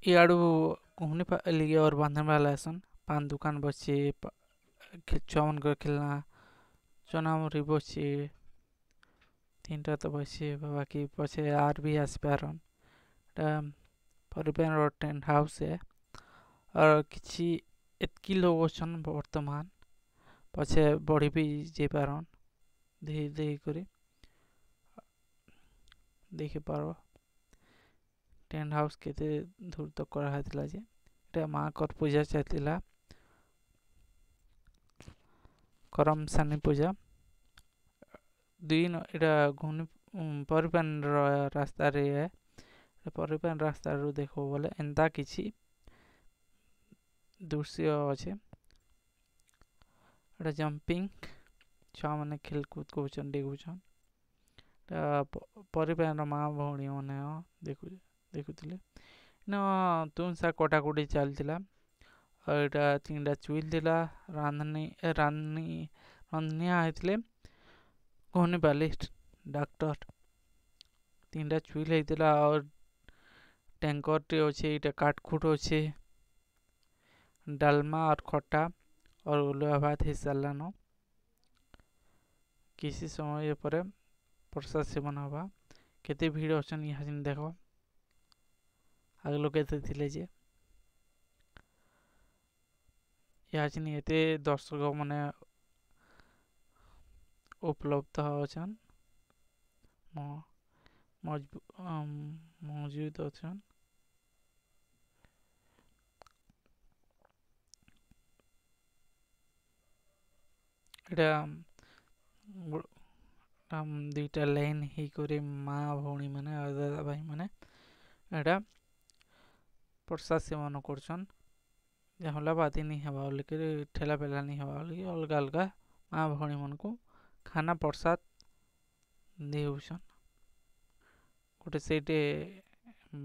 इयाड़ू घूमने लगे और बांधने वाला ऐसन पान दुकान बचे चौवन कर खेलना चनामुरी बचे तीनटा तो बचे बाकी पछे आर भी आसपारन परिबेन रोड टेंट हाउस है और किसी एतकी लोग अछन वर्तमान पछे बढ़ी भी जे पारन धीरे धीरे करी देखि पारो टेंट हाउस केते दूर तक करा हैतला जे एटा माँ कर पूजा चलतिला करम सानी पूजा दिन एटा घुनी परिपान रास्ता रे है परिपान रास्ता रू देखो बोले एंता किछि दृश्य अच्छे एटा जंपिंग छुआ मैंने खेलकूद करूछन देखुछन परिपान माँ भौणी मैंने देखुଥିଲେ न तुम सा कटाकुटी चलतिला और एटा तीनटा चुइल थिला रांधनी रांधनिया आइथिले कहनी बाली डॉक्टर तीनटा चुइल हेतिला और टैंकर टे अच्छे एटा काटखुट अच्छे डालमा और खट्टा और उलुआ भात हो सारा न किसी समय पर प्रसाद सेवन हवा केते भीड़ अछन यहाँ जिन देखो आगे लोग केते थिले जे यहाँ जिन एते दर्शक माने उपलब्ध अछन मौजूद अछन एटा दुईटा लाइन ही करे माँ भौणी माने और दादा भाई माने एटा प्रसाद सेवन करछन जहला बात नहीं हवा लेकिन ठेला पेला नहीं हवा लेकिन अलग अलग माँ भौणी मन को खाना प्रसाद देउछन गोटे सेटे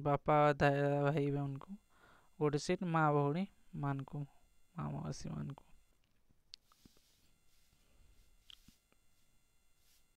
बापा दादा भाई उनको गोटे सेट माँ भौणी मान को माँ मौसी मान को